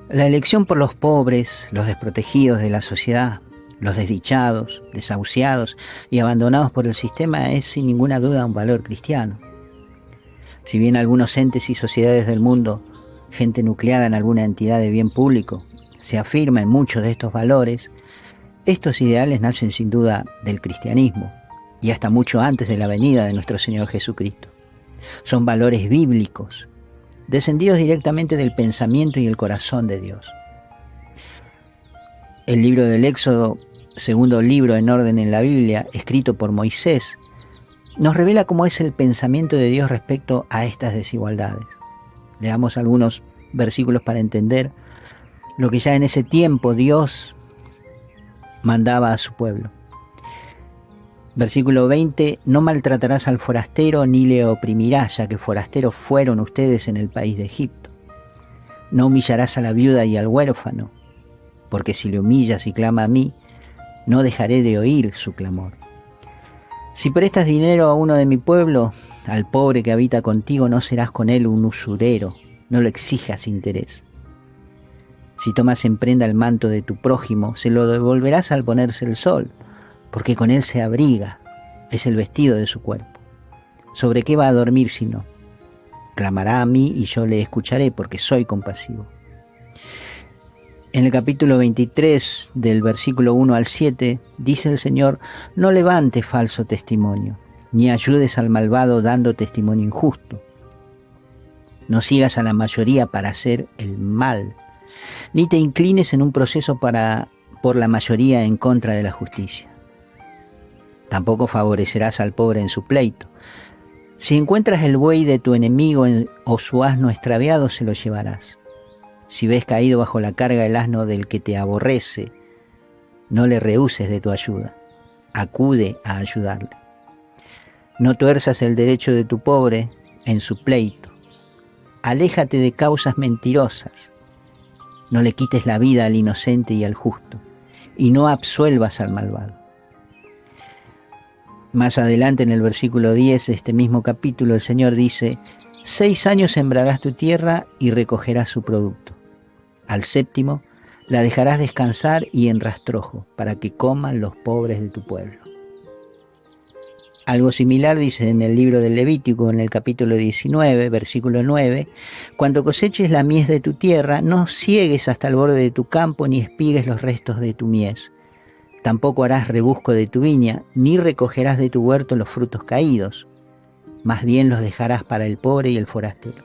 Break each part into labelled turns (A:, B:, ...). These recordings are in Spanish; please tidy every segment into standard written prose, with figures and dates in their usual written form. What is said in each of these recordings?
A: La elección por los pobres, los desprotegidos de la sociedad, los desdichados, desahuciados y abandonados por el sistema es sin ninguna duda un valor cristiano. Si bien algunos entes y sociedades del mundo, gente nucleada en alguna entidad de bien público, se afirma en muchos de estos valores, estos ideales nacen sin duda del cristianismo y hasta mucho antes de la venida de nuestro Señor Jesucristo. Son valores bíblicos, descendidos directamente del pensamiento y el corazón de Dios. El libro del Éxodo, segundo libro en orden en la Biblia, escrito por Moisés, nos revela cómo es el pensamiento de Dios respecto a estas desigualdades. Leamos algunos versículos para entender lo que ya en ese tiempo Dios mandaba a su pueblo. Versículo 20, no maltratarás al forastero ni le oprimirás, ya que forasteros fueron ustedes en el país de Egipto. No humillarás a la viuda y al huérfano, porque si le humillas y clama a mí, no dejaré de oír su clamor. Si prestas dinero a uno de mi pueblo, al pobre que habita contigo, no serás con él un usurero, no lo exijas interés. Si tomas en prenda el manto de tu prójimo, se lo devolverás al ponerse el sol, porque con él se abriga, es el vestido de su cuerpo. ¿Sobre qué va a dormir si no? Clamará a mí y yo le escucharé, porque soy compasivo. En el capítulo 23, del versículo 1 al 7, dice el Señor, no levantes falso testimonio, ni ayudes al malvado dando testimonio injusto. No sigas a la mayoría para hacer el mal, ni te inclines en un proceso por la mayoría en contra de la justicia. Tampoco favorecerás al pobre en su pleito. Si encuentras el buey de tu enemigo o su asno extraviado, se lo llevarás. Si ves caído bajo la carga el asno del que te aborrece, no le rehuses de tu ayuda. Acude a ayudarle. No tuerzas el derecho de tu pobre en su pleito. Aléjate de causas mentirosas. No le quites la vida al inocente y al justo, y no absuelvas al malvado. Más adelante en el versículo 10 de este mismo capítulo el Señor dice, 6 años sembrarás tu tierra y recogerás su producto. Al séptimo la dejarás descansar y en rastrojo, para que coman los pobres de tu pueblo. Algo similar dice en el libro del Levítico, en el capítulo 19, versículo 9, cuando coseches la mies de tu tierra, no ciegues hasta el borde de tu campo, ni espigues los restos de tu mies. Tampoco harás rebusco de tu viña, ni recogerás de tu huerto los frutos caídos. Más bien los dejarás para el pobre y el forastero.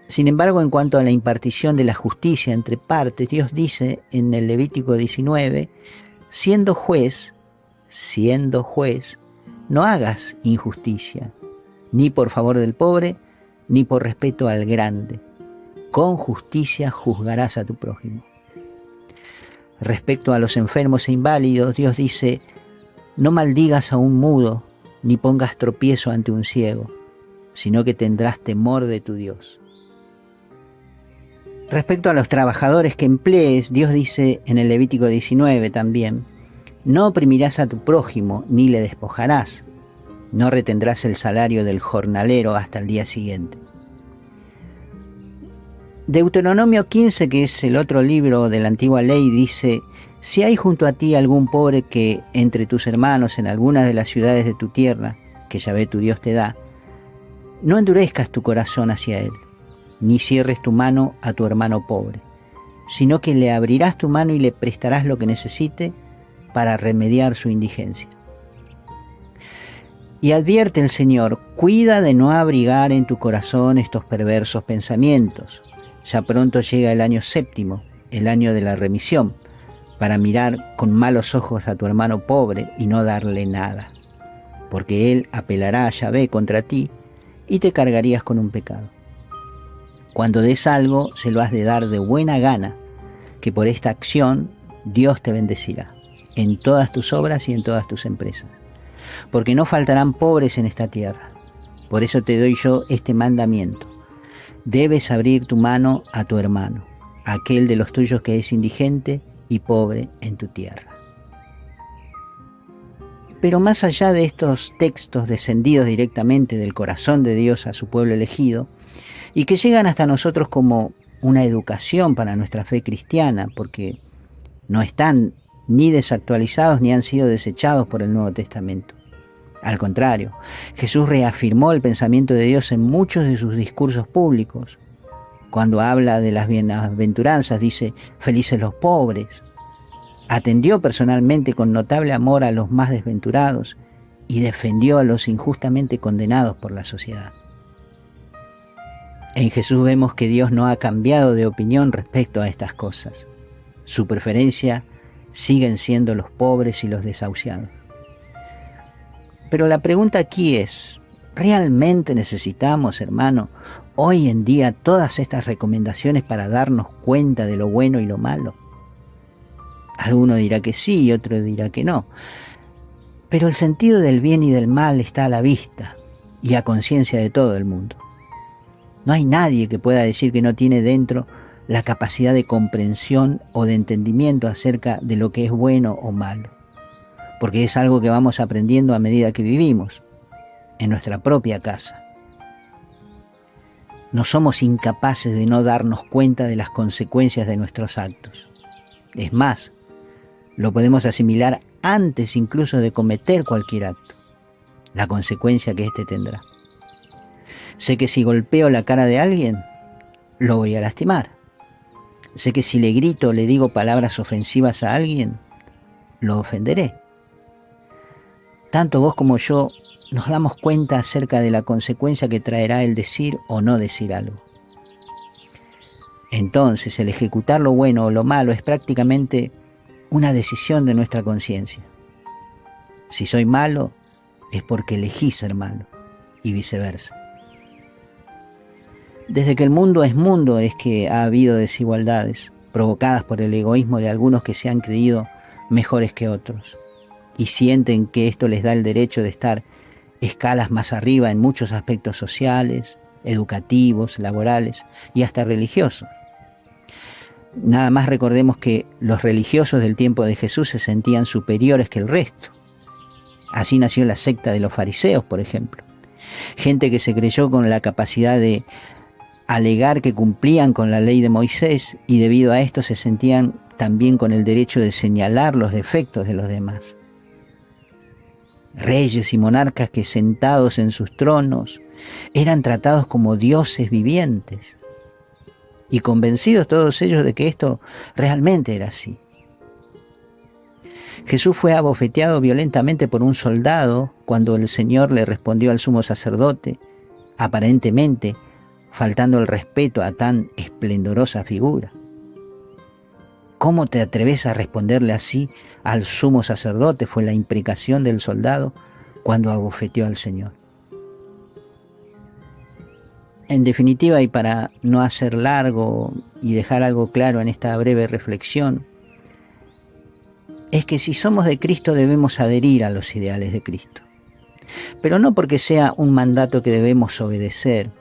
A: Sin embargo, en cuanto a la impartición de la justicia entre partes, Dios dice en el Levítico 19, siendo juez, no hagas injusticia, ni por favor del pobre, ni por respeto al grande. Con justicia juzgarás a tu prójimo. Respecto a los enfermos e inválidos, Dios dice, no maldigas a un mudo, ni pongas tropiezo ante un ciego, sino que tendrás temor de tu Dios. Respecto a los trabajadores que emplees, Dios dice en el Levítico 19 también, no oprimirás a tu prójimo, ni le despojarás, no retendrás el salario del jornalero hasta el día siguiente. Deuteronomio 15, que es el otro libro de la antigua ley, dice, si hay junto a ti algún pobre que entre tus hermanos en alguna de las ciudades de tu tierra, que Yahvé tu Dios te da, no endurezcas tu corazón hacia él, ni cierres tu mano a tu hermano pobre, sino que le abrirás tu mano y le prestarás lo que necesite para remediar su indigencia. Y advierte el Señor, cuida de no abrigar en tu corazón estos perversos pensamientos. Ya pronto llega el año séptimo, el año de la remisión, para mirar con malos ojos a tu hermano pobre y no darle nada, porque él apelará a Yahvé contra ti y te cargarías con un pecado. Cuando des algo, se lo has de dar de buena gana, que por esta acción Dios te bendecirá en todas tus obras y en todas tus empresas, porque no faltarán pobres en esta tierra. Por eso te doy yo este mandamiento. Debes abrir tu mano a tu hermano, a aquel de los tuyos que es indigente y pobre en tu tierra. Pero más allá de estos textos descendidos directamente del corazón de Dios a su pueblo elegido, y que llegan hasta nosotros como una educación para nuestra fe cristiana, porque no están ni desactualizados ni han sido desechados por el Nuevo Testamento. Al contrario, Jesús reafirmó el pensamiento de Dios en muchos de sus discursos públicos. Cuando habla de las bienaventuranzas, dice, felices los pobres. Atendió personalmente con notable amor a los más desventurados y defendió a los injustamente condenados por la sociedad. En Jesús vemos que Dios no ha cambiado de opinión respecto a estas cosas. Su preferencia siguen siendo los pobres y los desahuciados. Pero la pregunta aquí es, ¿realmente necesitamos, hermano, hoy en día todas estas recomendaciones para darnos cuenta de lo bueno y lo malo? Alguno dirá que sí y otro dirá que no. Pero el sentido del bien y del mal está a la vista y a conciencia de todo el mundo. No hay nadie que pueda decir que no tiene dentro la capacidad de comprensión o de entendimiento acerca de lo que es bueno o malo, porque es algo que vamos aprendiendo a medida que vivimos en nuestra propia casa. No somos incapaces de no darnos cuenta de las consecuencias de nuestros actos. Es más, lo podemos asimilar antes incluso de cometer cualquier acto, la consecuencia que éste tendrá. Sé que si golpeo la cara de alguien, lo voy a lastimar. Sé que si le grito o le digo palabras ofensivas a alguien, lo ofenderé. Tanto vos como yo nos damos cuenta acerca de la consecuencia que traerá el decir o no decir algo. Entonces, el ejecutar lo bueno o lo malo es prácticamente una decisión de nuestra conciencia. Si soy malo, es porque elegí ser malo, y viceversa. Desde que el mundo es mundo es que ha habido desigualdades, provocadas por el egoísmo de algunos que se han creído mejores que otros, y sienten que esto les da el derecho de estar escalas más arriba en muchos aspectos sociales, educativos, laborales y hasta religiosos. Nada más recordemos que los religiosos del tiempo de Jesús se sentían superiores que el resto. Así nació la secta de los fariseos, por ejemplo. Gente que se creyó con la capacidad de alegar que cumplían con la ley de Moisés y debido a esto se sentían también con el derecho de señalar los defectos de los demás. Reyes y monarcas que sentados en sus tronos eran tratados como dioses vivientes y convencidos todos ellos de que esto realmente era así. Jesús fue abofeteado violentamente por un soldado cuando el Señor le respondió al sumo sacerdote, aparentemente faltando el respeto a tan esplendorosa figura. ¿Cómo te atreves a responderle así al sumo sacerdote?, fue la imprecación del soldado cuando abofeteó al Señor. En definitiva, y para no hacer largo y dejar algo claro en esta breve reflexión, es que si somos de Cristo debemos adherir a los ideales de Cristo. Pero no porque sea un mandato que debemos obedecer,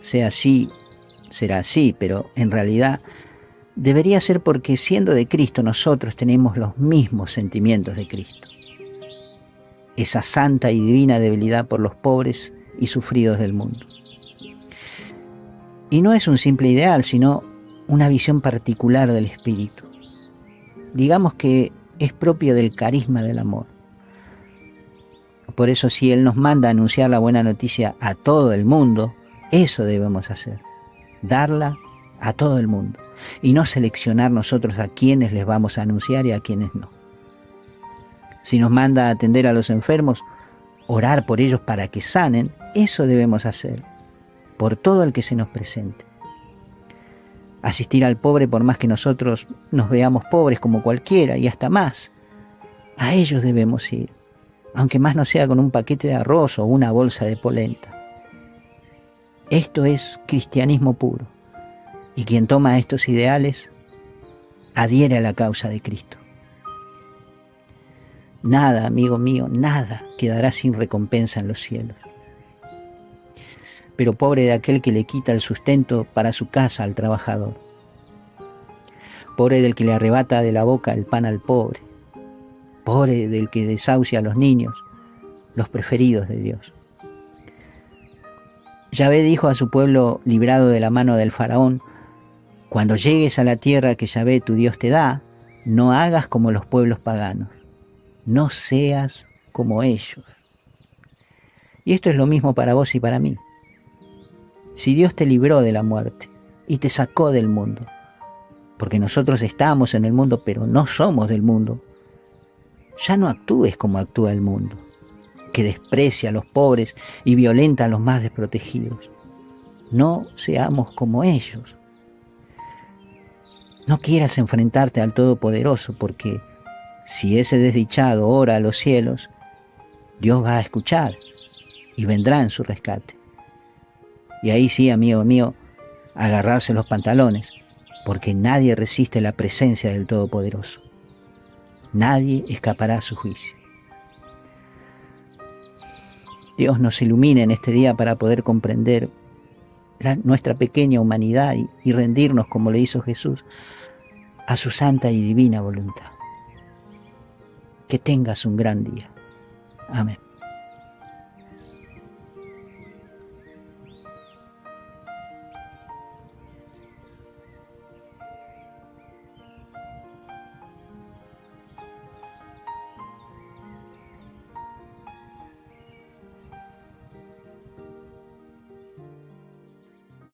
A: sea así, será así, pero en realidad debería ser porque siendo de Cristo nosotros tenemos los mismos sentimientos de Cristo. Esa santa y divina debilidad por los pobres y sufridos del mundo. Y no es un simple ideal, sino una visión particular del Espíritu. Digamos que es propio del carisma del amor. Por eso si Él nos manda a anunciar la buena noticia a todo el mundo, eso debemos hacer, darla a todo el mundo y no seleccionar nosotros a quienes les vamos a anunciar y a quienes no. Si nos manda a atender a los enfermos, orar por ellos para que sanen, eso debemos hacer, por todo el que se nos presente. Asistir al pobre por más que nosotros nos veamos pobres como cualquiera y hasta más, a ellos debemos ir, aunque más no sea con un paquete de arroz o una bolsa de polenta. Esto es cristianismo puro, y quien toma estos ideales adhiere a la causa de Cristo. Nada, amigo mío, nada quedará sin recompensa en los cielos. Pero pobre de aquel que le quita el sustento para su casa al trabajador. Pobre del que le arrebata de la boca el pan al pobre. Pobre del que desahucia a los niños, los preferidos de Dios. Yahvé dijo a su pueblo librado de la mano del faraón, Cuando llegues a la tierra que Yahvé tu Dios te da, no hagas como los pueblos paganos, no seas como ellos. Y esto es lo mismo para vos y para mí. Si Dios te libró de la muerte y te sacó del mundo, porque nosotros estamos en el mundo pero no somos del mundo, ya no actúes como actúa el mundo, que desprecia a los pobres y violenta a los más desprotegidos. No seamos como ellos. No quieras enfrentarte al Todopoderoso, porque si ese desdichado ora a los cielos, Dios va a escuchar y vendrá en su rescate. Y ahí sí, amigo mío, agarrarse los pantalones, porque nadie resiste la presencia del Todopoderoso. Nadie escapará a su juicio. Dios nos ilumine en este día para poder comprender nuestra pequeña humanidad y rendirnos, como le hizo Jesús, a su santa y divina voluntad. Que tengas un gran día. Amén.